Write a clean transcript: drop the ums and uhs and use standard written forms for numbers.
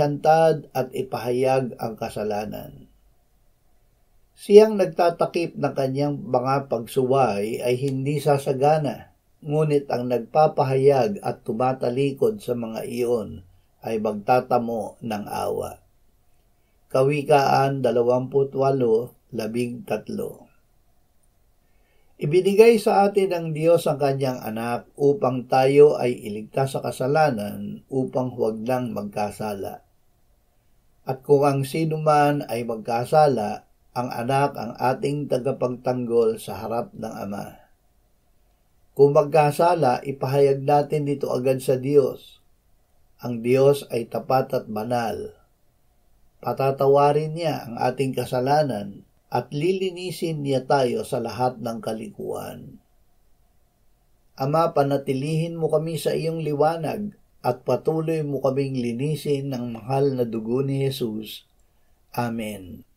ilantad at ipahayag ang kasalanan. Siyang nagtatakip ng kanyang mga pagsuway ay hindi sasagana, ngunit ang nagpapahayag at tumatalikod sa mga iyon ay magtatamo ng awa. Kawikaan 28:13. Ibinigay sa atin ng Diyos ang kanyang anak upang tayo ay iligtas sa kasalanan upang huwag nang magkasala. At kung ang sino man ay magkasala, ang anak ang ating tagapagtanggol sa harap ng Ama. Kung magkasala, ipahayag natin dito agad sa Diyos. Ang Diyos ay tapat at banal. Patatawarin niya ang ating kasalanan at lilinisin niya tayo sa lahat ng kalikuan. Ama, panatilihin mo kami sa iyong liwanag at patuloy mo kaming linisin ng mahal na dugo ni Jesus. Amen.